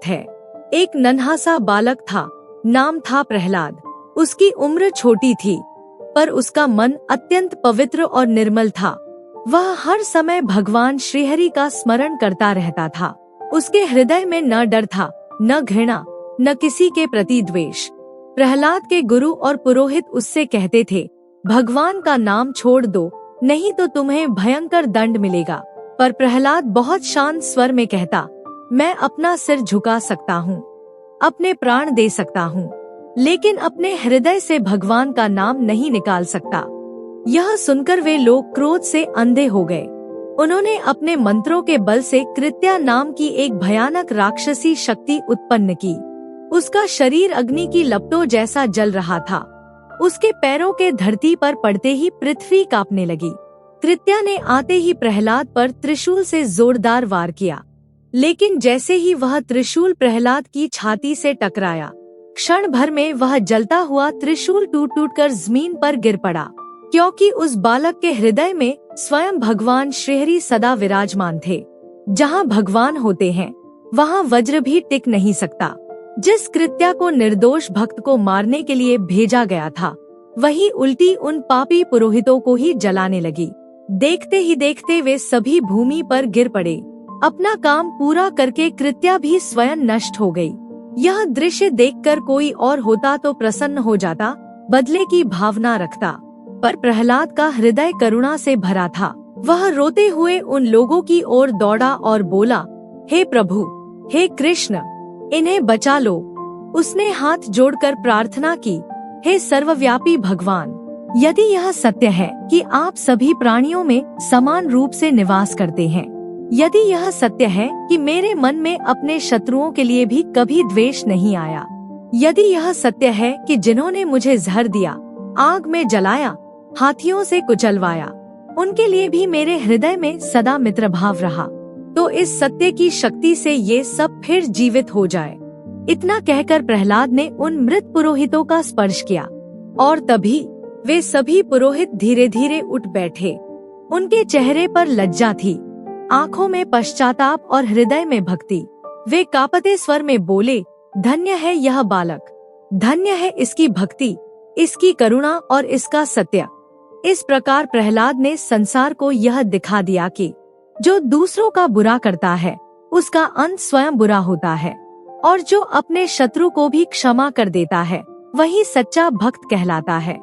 है। एक नन्हा सा बालक था, नाम था प्रहलाद। उसकी उम्र छोटी थी, पर उसका मन अत्यंत पवित्र और निर्मल था। वह हर समय भगवान श्रीहरि का स्मरण करता रहता था। उसके हृदय में न डर था, न घृणा, न किसी के प्रति द्वेष। प्रहलाद के गुरु और पुरोहित उससे कहते थे, भगवान का नाम छोड़ दो, नहीं तो तुम्हें भयंकर दंड मिलेगा। पर प्रहलाद बहुत शांत स्वर में कहता, मैं अपना सिर झुका सकता हूँ, अपने प्राण दे सकता हूँ, लेकिन अपने हृदय से भगवान का नाम नहीं निकाल सकता। यह सुनकर वे लोग क्रोध से अंधे हो गए। उन्होंने अपने मंत्रों के बल से कृत्या नाम की एक भयानक राक्षसी शक्ति उत्पन्न की। उसका शरीर अग्नि की लपटों जैसा जल रहा था। उसके पैरों के धरती पर पड़ते ही पृथ्वी कांपने लगी। कृत्या ने आते ही प्रहलाद पर त्रिशूल से जोरदार वार किया, लेकिन जैसे ही वह त्रिशूल प्रहलाद की छाती से टकराया, क्षण भर में वह जलता हुआ त्रिशूल टूट टूट कर जमीन पर गिर पड़ा। क्योंकि उस बालक के हृदय में स्वयं भगवान श्रीहरि सदा विराजमान थे। जहाँ भगवान होते हैं, वहाँ वज्र भी टिक नहीं सकता। जिस कृत्या को निर्दोष भक्त को मारने के लिए भेजा गया था, वही उल्टी उन पापी पुरोहितों को ही जलाने लगी। देखते ही देखते वे सभी भूमि पर गिर पड़े। अपना काम पूरा करके कृत्या भी स्वयं नष्ट हो गई। यह दृश्य देखकर कोई और होता तो प्रसन्न हो जाता, बदले की भावना रखता, पर प्रहलाद का हृदय करुणा से भरा था। वह रोते हुए उन लोगों की ओर दौड़ा और बोला, हे प्रभु, हे कृष्ण, इन्हें बचा लो। उसने हाथ जोड़कर प्रार्थना की, हे सर्वव्यापी भगवान, यदि यह सत्य है कि आप सभी प्राणियों में समान रूप से निवास करते हैं, यदि यह सत्य है कि मेरे मन में अपने शत्रुओं के लिए भी कभी द्वेष नहीं आया, यदि यह सत्य है कि जिन्होंने मुझे जहर दिया, आग में जलाया, हाथियों से कुचलवाया, उनके लिए भी मेरे हृदय में सदा मित्र भाव रहा, तो इस सत्य की शक्ति से ये सब फिर जीवित हो जाए। इतना कहकर प्रहलाद ने उन मृत पुरोहितों का स्पर्श किया, और तभी वे सभी पुरोहित धीरे धीरे उठ बैठे। उनके चेहरे पर लज्जा थी, आंखों में पश्चाताप और हृदय में भक्ति। वे कांपते स्वर में बोले, धन्य है यह बालक, धन्य है इसकी भक्ति, इसकी करुणा और इसका सत्य। इस प्रकार प्रहलाद ने संसार को यह दिखा दिया कि जो दूसरों का बुरा करता है, उसका अंत स्वयं बुरा होता है, और जो अपने शत्रु को भी क्षमा कर देता है, वही सच्चा भक्त कहलाता है।